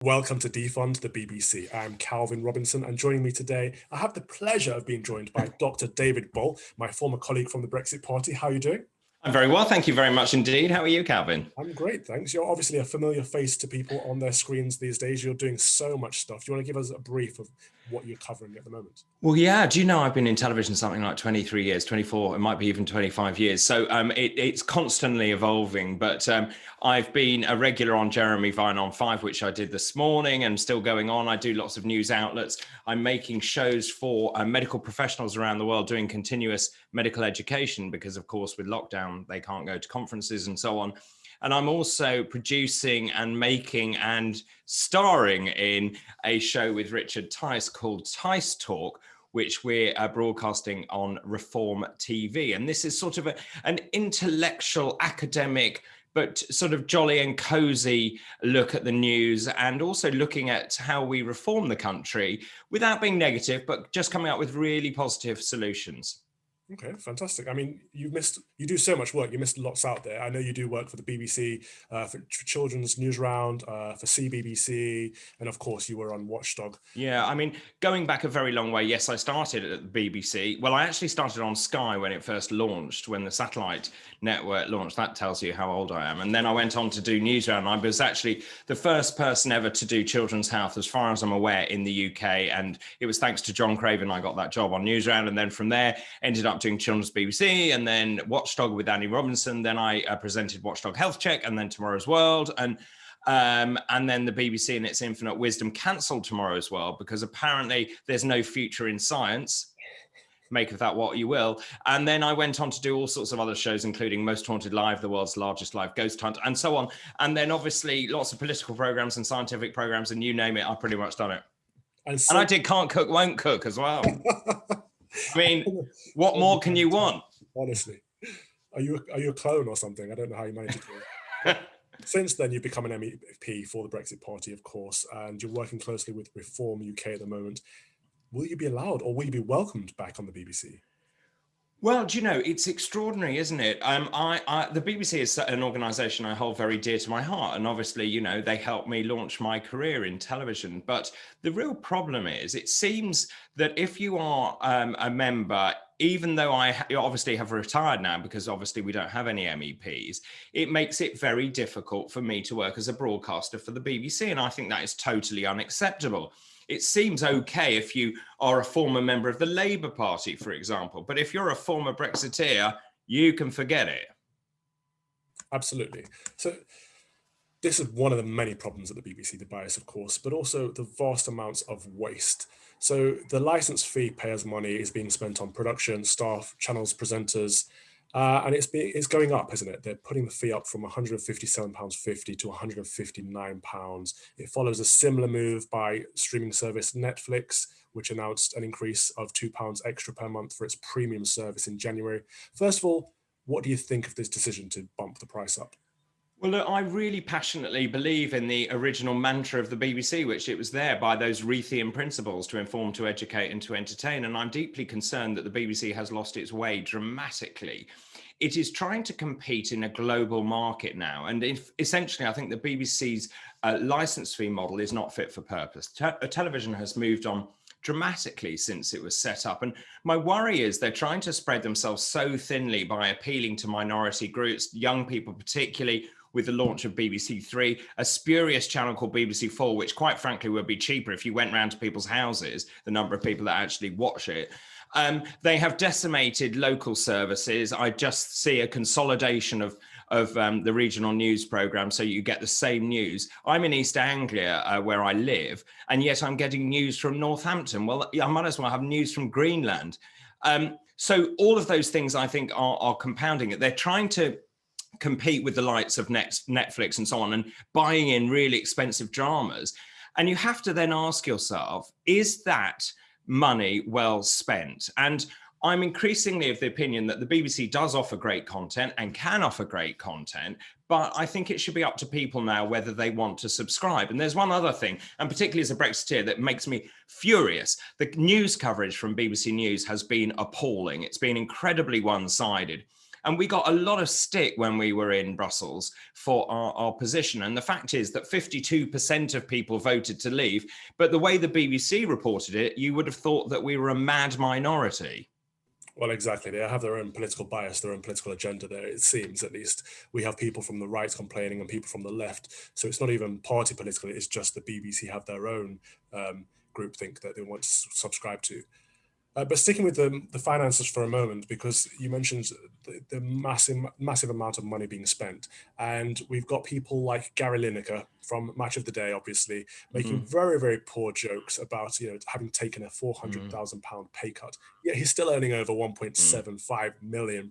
Welcome to Defund the BBC. I'm Calvin Robinson, and joining me today, I have the pleasure of being joined by Dr. David Bull, my former colleague from the Brexit Party. How are you doing? I'm very well, thank you very much indeed. How are you, Calvin? I'm great, thanks. You're obviously a familiar face to people on their screens these days. You're doing so much stuff. Do you want to give us a brief of what you're covering at the moment? Well, yeah, do you know I've been in television something like 23 years, 24, it might be even 25 years. So it's constantly evolving, but I've been a regular on Jeremy Vine on 5, which I did this morning and still going on. I do lots of news outlets. I'm making shows for medical professionals around the world doing continuous medical education because, of course, with lockdown, they can't go to conferences and so on. And I'm also producing and making and starring in a show with Richard Tice called Tice Talk, which we're broadcasting on Reform TV. And this is sort of an intellectual, academic, but sort of jolly and cozy look at the news, and also looking at how we reform the country without being negative, but just coming up with really positive solutions. Okay, fantastic. I mean, you do so much work. You missed lots out there. I know you do work for the BBC, for Children's News Round, for CBBC, and of course you were on Watchdog. Yeah, I mean, going back a very long way, yes, I started at the BBC. Well, I actually started on Sky when it first launched, when the satellite network launched. That tells you how old I am. And then I went on to do Newsround. I was actually the first person ever to do Children's Health, as far as I'm aware, in the UK. And it was thanks to John Craven I got that job on Newsround. And then from there, ended up doing Children's BBC, and then Watchdog with Annie Robinson. Then I presented Watchdog Health Check, and then Tomorrow's World, and then the BBC in its infinite wisdom cancelled Tomorrow's World because apparently there's no future in science. Make of that what you will. And then I went on to do all sorts of other shows, including Most Haunted Live, the world's largest live ghost hunt, and so on. And then obviously lots of political programs and scientific programs, and you name it, I've pretty much done it. And I did Can't Cook, Won't Cook as well. I mean, what more can you want? Honestly, are you a clone or something? I don't know how you managed to do it. Since then, you've become an MEP for the Brexit Party, of course, and you're working closely with Reform UK at the moment. Will you be allowed, or will you be welcomed back on the BBC? Well, do you know, it's extraordinary, isn't it? The BBC is an organisation I hold very dear to my heart. And obviously, you know, they helped me launch my career in television. But the real problem is, it seems that if you are a member, even though I obviously have retired now, because obviously we don't have any MEPs, it makes it very difficult for me to work as a broadcaster for the BBC. And I think that is totally unacceptable. It seems okay if you are a former member of the Labour Party, for example, but if you're a former Brexiteer, you can forget it. Absolutely. So this is one of the many problems at the BBC, the bias, of course, but also the vast amounts of waste. So the license fee payers' money is being spent on production, staff, channels, presenters, and it's going up, isn't it? They're putting the fee up from £157.50 to £159. It follows a similar move by streaming service Netflix, which announced an increase of £2 extra per month for its premium service in January. First of all, what do you think of this decision to bump the price up? Well, look, I really passionately believe in the original mantra of the BBC, which it was there by those Reithian principles to inform, to educate and to entertain. And I'm deeply concerned that the BBC has lost its way dramatically. It is trying to compete in a global market now. And essentially, I think the BBC's license fee model is not fit for purpose. Television has moved on dramatically since it was set up. And my worry is they're trying to spread themselves so thinly by appealing to minority groups, young people particularly, with the launch of BBC Three, a spurious channel called BBC Four, which quite frankly would be cheaper if you went round to people's houses, the number of people that actually watch it. They have decimated local services. I just see a consolidation of the regional news programme, so you get the same news. I'm in East Anglia, where I live, and yet I'm getting news from Northampton. Well, I might as well have news from Greenland. So all of those things, I think, are compounding it. They're trying to compete with the likes of Netflix and so on, and buying in really expensive dramas. And you have to then ask yourself, is that money well spent? And I'm increasingly of the opinion that the BBC does offer great content and can offer great content, but I think it should be up to people now whether they want to subscribe. And there's one other thing, and particularly as a Brexiteer, that makes me furious. The news coverage from BBC News has been appalling. It's been incredibly one-sided. And we got a lot of stick when we were in Brussels for our position. And the fact is that 52% of people voted to leave. But the way the BBC reported it, you would have thought that we were a mad minority. Well, exactly. They have their own political bias, their own political agenda there, it seems, at least. We have people from the right complaining and people from the left. So it's not even party political, it's just the BBC have their own groupthink that they want to subscribe to. But sticking with the finances for a moment, because you mentioned the massive amount of money being spent, and we've got people like Gary Lineker from Match of the Day, obviously, making very, very poor jokes about having taken a £400,000 pay cut. Yet he's still earning over £1.75 million.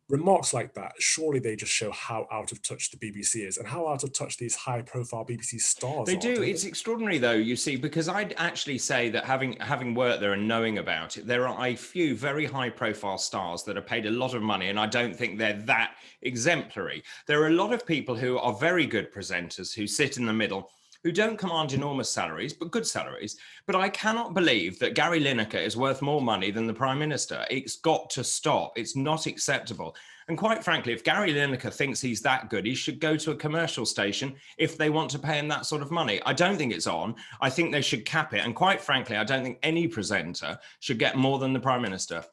Remarks like that, surely they just show how out of touch the BBC is and how out of touch these high-profile BBC stars They are. do. It's extraordinary, though, you see, because I'd actually say that having worked there and knowing about it, there are a few very high-profile stars that are paid a lot of money, and I don't think they're that exemplary. There are a lot of people who are very good presenters who sit in the middle, who don't command enormous salaries, but good salaries. But I cannot believe that Gary Lineker is worth more money than the Prime Minister. It's got to stop. It's not acceptable. And quite frankly, if Gary Lineker thinks he's that good, he should go to a commercial station if they want to pay him that sort of money. I don't think it's on. I think they should cap it. And quite frankly, I don't think any presenter should get more than the Prime Minister.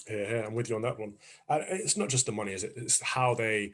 Yeah, I'm with you on that one. It's not just the money, is it? It's how they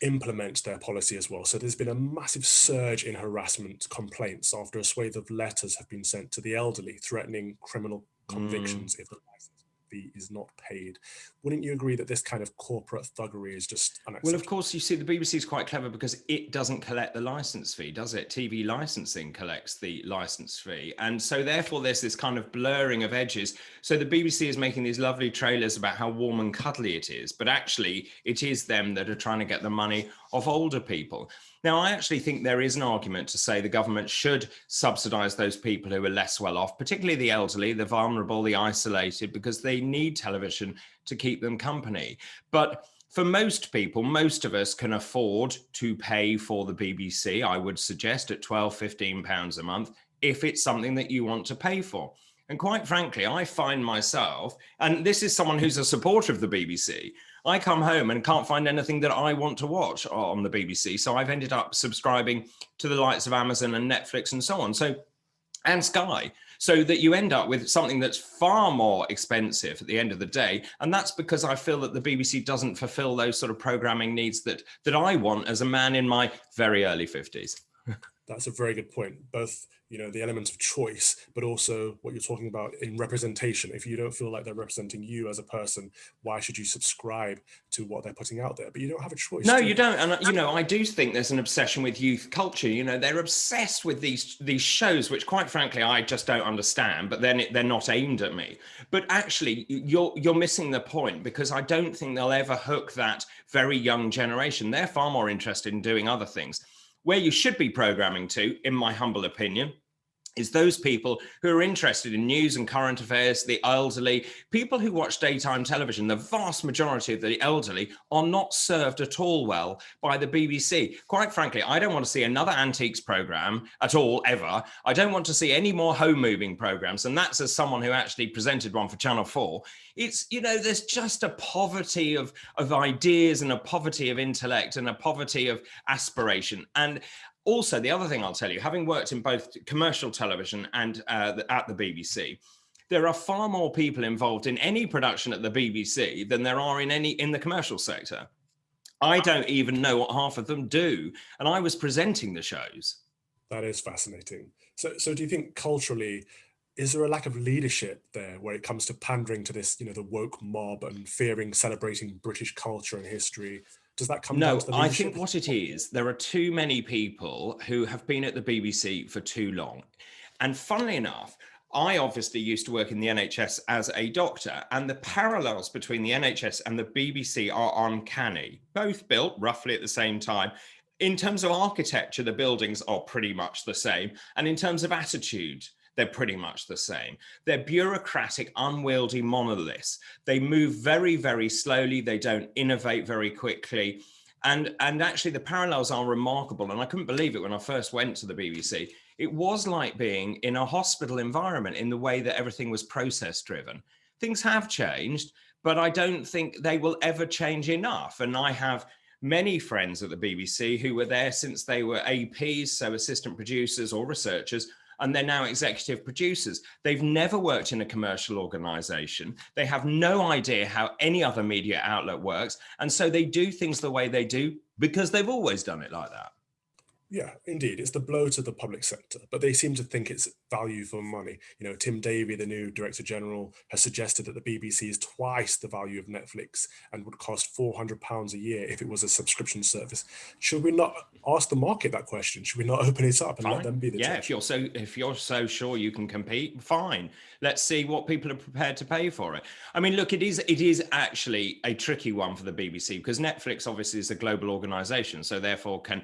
implement their policy as well. So there's been a massive surge in harassment complaints after a swathe of letters have been sent to the elderly threatening criminal convictions if the license fee is not paid. Wouldn't you agree that this kind of corporate thuggery is just unacceptable? Well, of course, you see, the BBC is quite clever because it doesn't collect the license fee, does it? TV licensing collects the license fee. And so therefore, there's this kind of blurring of edges. So the BBC is making these lovely trailers about how warm and cuddly it is, but actually it is them that are trying to get the money of older people. Now, I actually think there is an argument to say the government should subsidise those people who are less well off, particularly the elderly, the vulnerable, the isolated, because they need television to keep them company. But for most people, most of us can afford to pay for the BBC, I would suggest, at £12–15 a month, if it's something that you want to pay for. And quite frankly, I find myself, and this is someone who's a supporter of the BBC, I come home and can't find anything that I want to watch on the BBC. So I've ended up subscribing to the likes of Amazon and Netflix and so on. So, and Sky. So that you end up with something that's far more expensive at the end of the day. And that's because I feel that the BBC doesn't fulfill those sort of programming needs that I want as a man in my very early 50s. That's a very good point. Both, the element of choice, but also what you're talking about in representation. If you don't feel like they're representing you as a person, why should you subscribe to what they're putting out there? But you don't have a choice. No, you don't. And, I do think there's an obsession with youth culture. They're obsessed with these shows, which quite frankly, I just don't understand, but then they're not aimed at me. But actually, you're missing the point, because I don't think they'll ever hook that very young generation. They're far more interested in doing other things. Where you should be programming to, in my humble opinion, is those people who are interested in news and current affairs, the elderly, people who watch daytime television. The vast majority of the elderly are not served at all well by the BBC. Quite frankly, I don't want to see another antiques program at all, ever. I don't want to see any more home moving programs. And that's as someone who actually presented one for Channel 4. It's, there's just a poverty of ideas and a poverty of intellect and a poverty of aspiration. And also, the other thing I'll tell you, having worked in both commercial television and at the BBC, there are far more people involved in any production at the BBC than there are in the commercial sector. I don't even know what half of them do. And I was presenting the shows. That is fascinating. So do you think culturally, is there a lack of leadership there where it comes to pandering to this, the woke mob and fearing celebrating British culture and history? Does that come down to the leadership? I think what it is, there are too many people who have been at the BBC for too long. And funnily enough, I obviously used to work in the NHS as a doctor, and the parallels between the NHS and the BBC are uncanny, both built roughly at the same time. In terms of architecture, the buildings are pretty much the same. And in terms of attitude, they're pretty much the same. They're bureaucratic, unwieldy monoliths. They move very, very slowly. They don't innovate very quickly. And actually, the parallels are remarkable. And I couldn't believe it when I first went to the BBC. It was like being in a hospital environment in the way that everything was process driven. Things have changed, but I don't think they will ever change enough. And I have many friends at the BBC who were there since they were APs, so assistant producers or researchers, and they're now executive producers. They've never worked in a commercial organization. They have no idea how any other media outlet works. And so they do things the way they do because they've always done it like that. Yeah, indeed. It's the blow to the public sector, but they seem to think it's value for money. You know, Tim Davie, the new Director General, has suggested that the BBC is twice the value of Netflix and would cost £400 a year if it was a subscription service. Should we not ask the market that question? Should we not open it up and let them be the judge? If you're so sure you can compete, fine. Let's see what people are prepared to pay for it. I mean, look, it is actually a tricky one for the BBC because Netflix obviously is a global organization, so therefore can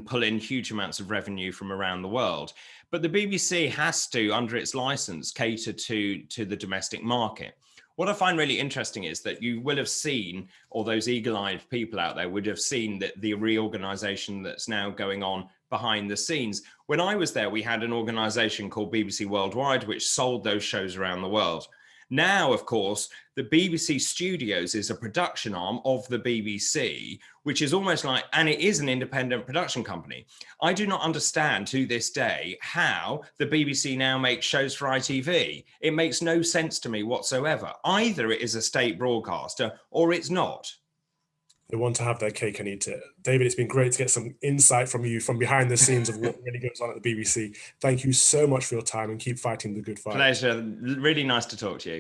pull in huge amounts of revenue from around the world. But the BBC has to, under its license, cater to the domestic market. What I find really interesting is that you will have seen, or those eagle-eyed people out there would have seen, that the reorganization that's now going on behind the scenes. When I was there, we had an organization called BBC Worldwide, which sold those shows around the world. Now, of course, the BBC Studios is a production arm of the BBC, which is almost like, and it is an independent production company. I do not understand to this day how the BBC now makes shows for ITV. It makes no sense to me whatsoever. Either it is a state broadcaster or it's not. They want to have their cake and eat it. David, it's been great to get some insight from you from behind the scenes of what really goes on at the BBC. Thank you so much for your time and keep fighting the good fight. Pleasure. Really nice to talk to you.